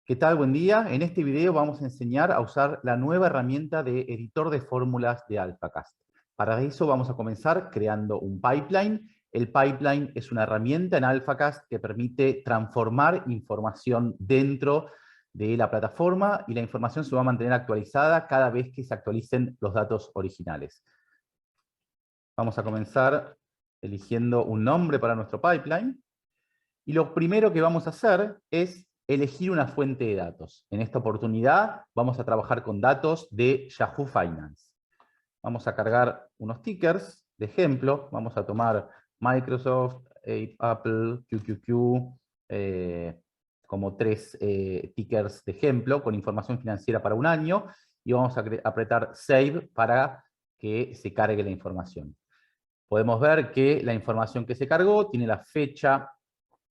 ¿Qué tal? Buen día. En este video vamos a enseñar a usar la nueva herramienta de editor de fórmulas de AlphaCast. Para eso vamos a comenzar creando un pipeline. El pipeline es una herramienta en AlphaCast que permite transformar información dentro de la plataforma y la información se va a mantener actualizada cada vez que se actualicen los datos originales. Vamos a comenzar eligiendo un nombre para nuestro pipeline. Y lo primero que vamos a hacer es elegir una fuente de datos. En esta oportunidad vamos a trabajar con datos de Yahoo Finance. Vamos a cargar unos tickers de ejemplo. Vamos a tomar Microsoft, Apple, QQQ, como tres tickers de ejemplo con información financiera para un año. Y vamos a apretar Save para que se cargue la información. Podemos ver que la información que se cargó tiene la fecha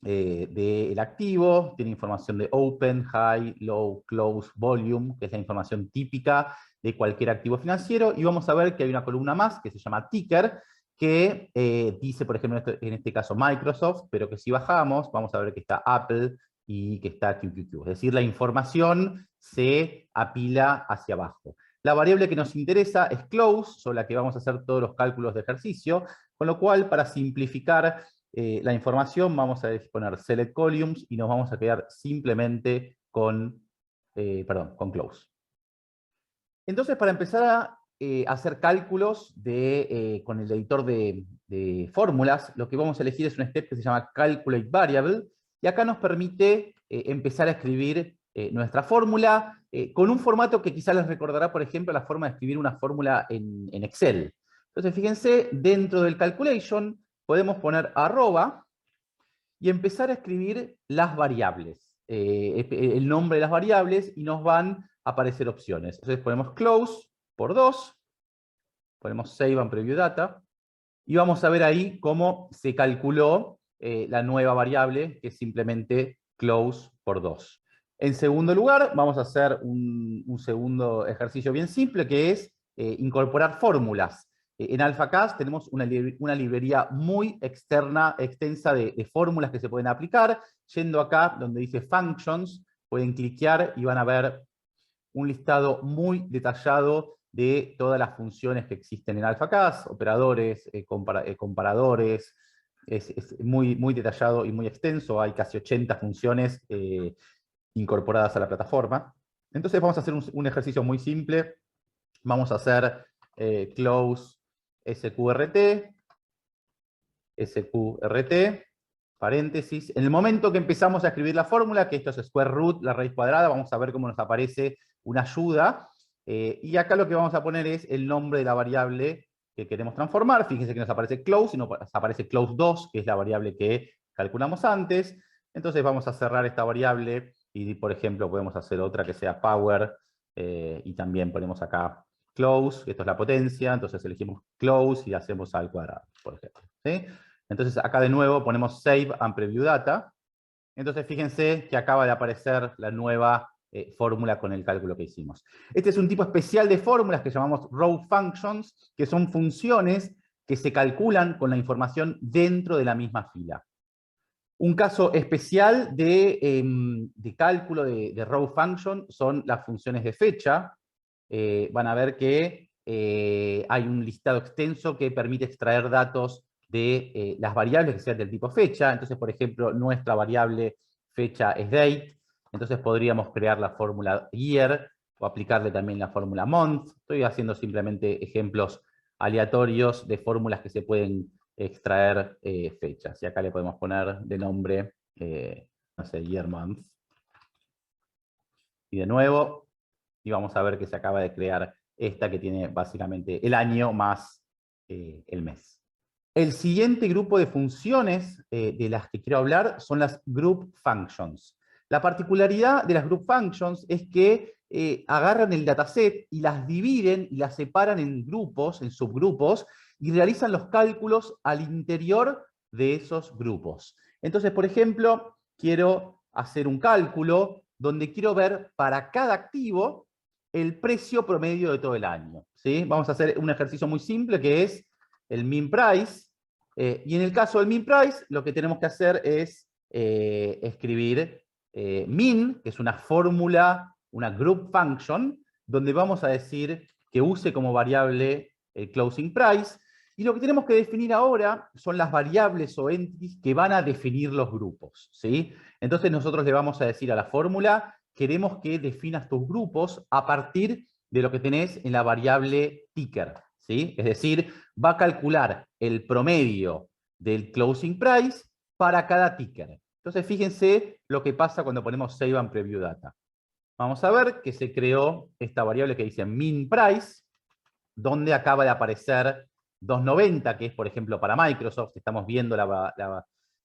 del activo, tiene información de Open, High, Low, Close, Volume, que es la información típica de cualquier activo financiero, y vamos a ver que hay una columna más que se llama Ticker, que dice, por ejemplo, en este caso Microsoft, pero que si bajamos, vamos a ver que está Apple y que está QQQ. Es decir, la información se apila hacia abajo. La variable que nos interesa es Close, sobre la que vamos a hacer todos los cálculos de ejercicio, con lo cual, para simplificar la información, vamos a poner Select Columns y nos vamos a quedar simplemente con Close. Entonces, para empezar a hacer cálculos con el editor de fórmulas, lo que vamos a elegir es un step que se llama Calculate Variable, y acá nos permite empezar a escribir nuestra fórmula con un formato que quizás les recordará, por ejemplo, la forma de escribir una fórmula en Excel. Entonces, fíjense, dentro del calculation podemos poner arroba y empezar a escribir las variables, el nombre de las variables, y nos van a aparecer opciones. Entonces ponemos close por 2, ponemos save and preview data, y vamos a ver ahí cómo se calculó la nueva variable, que es simplemente close por 2. En segundo lugar, vamos a hacer un segundo ejercicio bien simple, que es incorporar fórmulas. En AlphaCast tenemos una librería muy extensa de fórmulas que se pueden aplicar. Yendo acá donde dice Functions, pueden cliquear y van a ver un listado muy detallado de todas las funciones que existen en AlphaCast, operadores, comparadores. Es muy, muy detallado y muy extenso. Hay casi 80 funciones incorporadas a la plataforma. Entonces vamos a hacer un ejercicio muy simple. Vamos a hacer close sqrt, paréntesis. En el momento que empezamos a escribir la fórmula, que esto es square root, la raíz cuadrada, vamos a ver cómo nos aparece una ayuda. Y acá lo que vamos a poner es el nombre de la variable que queremos transformar. Fíjense que nos aparece close y nos aparece close 2, que es la variable que calculamos antes. Entonces vamos a cerrar esta variable y, por ejemplo, podemos hacer otra que sea power y también ponemos acá close, esto es la potencia, entonces elegimos close y hacemos al cuadrado, por ejemplo. ¿Sí? Entonces acá de nuevo ponemos Save and Preview Data. Entonces fíjense que acaba de aparecer la nueva fórmula con el cálculo que hicimos. Este es un tipo especial de fórmulas que llamamos Row Functions, que son funciones que se calculan con la información dentro de la misma fila. Un caso especial de cálculo de Row Function son las funciones de fecha. Van a ver que hay un listado extenso que permite extraer datos de las variables que sean del tipo fecha. Entonces, por ejemplo, nuestra variable fecha es date. Entonces podríamos crear la fórmula year o aplicarle también la fórmula month. Estoy haciendo simplemente ejemplos aleatorios de fórmulas que se pueden extraer fechas. Y acá le podemos poner de nombre, no sé, year month. Y de nuevo, y vamos a ver que se acaba de crear esta que tiene básicamente el año más el mes. El siguiente grupo de funciones de las que quiero hablar son las group functions. La particularidad de las group functions es que agarran el dataset y las dividen y las separan en grupos, en subgrupos, y realizan los cálculos al interior de esos grupos. Entonces, por ejemplo, quiero hacer un cálculo donde quiero ver para cada activo el precio promedio de todo el año. ¿Sí? Vamos a hacer un ejercicio muy simple que es el mean price. Y en el caso del mean price, lo que tenemos que hacer es escribir min, que es una fórmula, una group function, donde vamos a decir que use como variable el closing price. Y lo que tenemos que definir ahora son las variables o entities que van a definir los grupos, ¿sí? Entonces nosotros le vamos a decir a la fórmula, queremos que definas tus grupos a partir de lo que tenés en la variable ticker, ¿sí? Es decir, va a calcular el promedio del closing price para cada ticker. Entonces fíjense lo que pasa cuando ponemos save and preview data. Vamos a ver que se creó esta variable que dice min price, donde acaba de aparecer 290, que es, por ejemplo, para Microsoft. Estamos viendo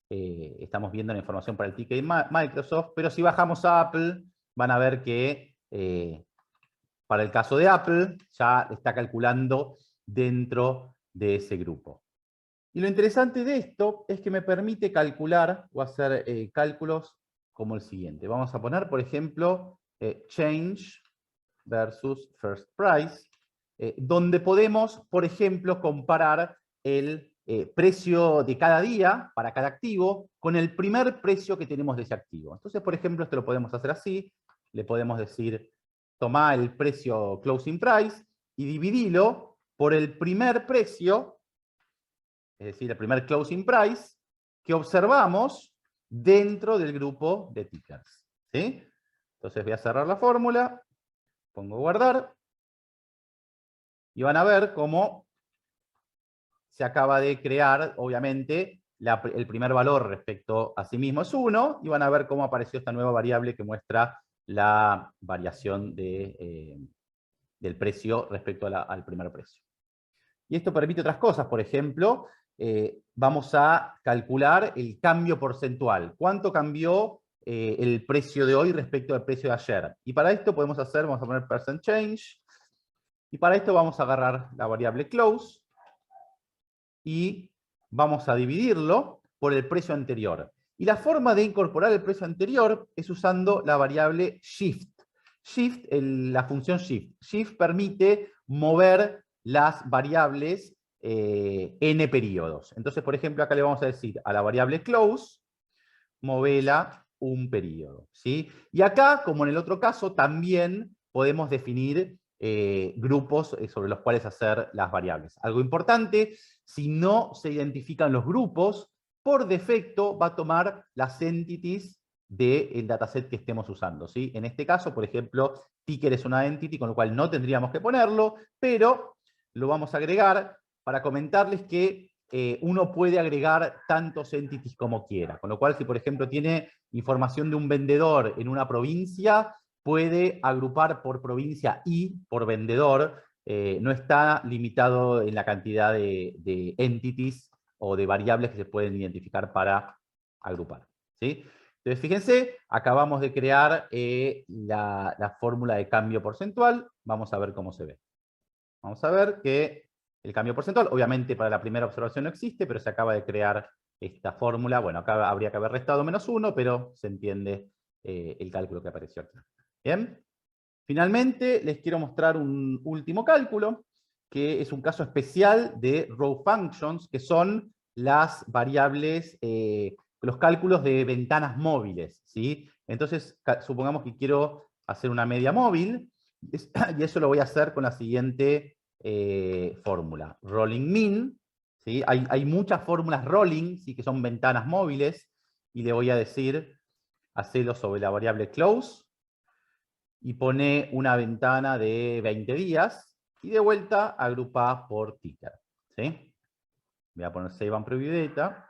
estamos viendo la información para el ticket de Microsoft, pero si bajamos a Apple, van a ver que para el caso de Apple ya está calculando dentro de ese grupo. Y lo interesante de esto es que me permite calcular o hacer cálculos como el siguiente. Vamos a poner, por ejemplo, change versus first price, donde podemos, por ejemplo, comparar el precio de cada día para cada activo con el primer precio que tenemos de ese activo. Entonces, por ejemplo, esto lo podemos hacer así. Le podemos decir, toma el precio closing price y dividilo por el primer precio, es decir, el primer closing price, que observamos dentro del grupo de tickers, ¿sí? Entonces voy a cerrar la fórmula, pongo guardar, y van a ver cómo se acaba de crear, obviamente, el primer valor respecto a sí mismo es 1, y van a ver cómo apareció esta nueva variable que muestra la variación del precio respecto al primer precio. Y esto permite otras cosas, por ejemplo, vamos a calcular el cambio porcentual. ¿Cuánto cambió el precio de hoy respecto al precio de ayer? Y para esto vamos a poner percent change, y para esto vamos a agarrar la variable close, y vamos a dividirlo por el precio anterior. Y la forma de incorporar el precio anterior es usando la variable shift. Shift, la función shift. Shift permite mover las variables n periodos. Entonces, por ejemplo, acá le vamos a decir a la variable close, movela un periodo, ¿sí? Y acá, como en el otro caso, también podemos definir grupos sobre los cuales hacer las variables. Algo importante, si no se identifican los grupos, por defecto va a tomar las entities del dataset que estemos usando, ¿sí? En este caso, por ejemplo, ticker es una entity, con lo cual no tendríamos que ponerlo, pero lo vamos a agregar para comentarles que uno puede agregar tantos entities como quiera. Con lo cual, si por ejemplo tiene información de un vendedor en una provincia, puede agrupar por provincia y por vendedor. No está limitado en la cantidad de entities o de variables que se pueden identificar para agrupar, ¿sí? Entonces, fíjense, acabamos de crear la fórmula de cambio porcentual. Vamos a ver cómo se ve. Vamos a ver que el cambio porcentual, obviamente para la primera observación no existe, pero se acaba de crear esta fórmula. Bueno, acá habría que haber restado -1, pero se entiende el cálculo que apareció aquí. Bien. Finalmente, les quiero mostrar un último cálculo, que es un caso especial de row functions, que son las variables, los cálculos de ventanas móviles, ¿sí? Entonces, supongamos que quiero hacer una media móvil, y eso lo voy a hacer con la siguiente fórmula. Rolling min, ¿sí? Hay muchas fórmulas rolling, ¿sí? Que son ventanas móviles, y le voy a decir, hacelo sobre la variable close, y pone una ventana de 20 días, y de vuelta agrupa por ticker, ¿sí? Voy a poner Save and Preview Data.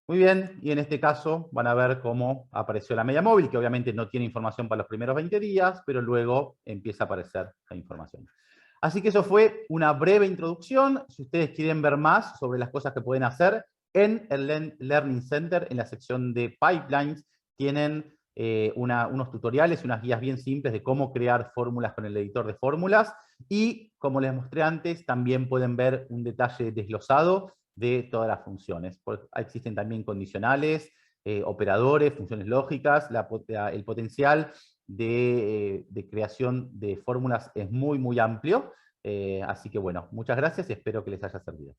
Muy bien, y en este caso van a ver cómo apareció la media móvil, que obviamente no tiene información para los primeros 20 días, pero luego empieza a aparecer la información. Así que eso fue una breve introducción. Si ustedes quieren ver más sobre las cosas que pueden hacer, en el Learning Center, en la sección de Pipelines, tienen unos tutoriales y unas guías bien simples de cómo crear fórmulas con el editor de fórmulas. Y, como les mostré antes, también pueden ver un detalle desglosado de todas las funciones. Existen también condicionales, operadores, funciones lógicas, el potencial de creación de fórmulas es muy, muy amplio. Así que bueno, muchas gracias y espero que les haya servido.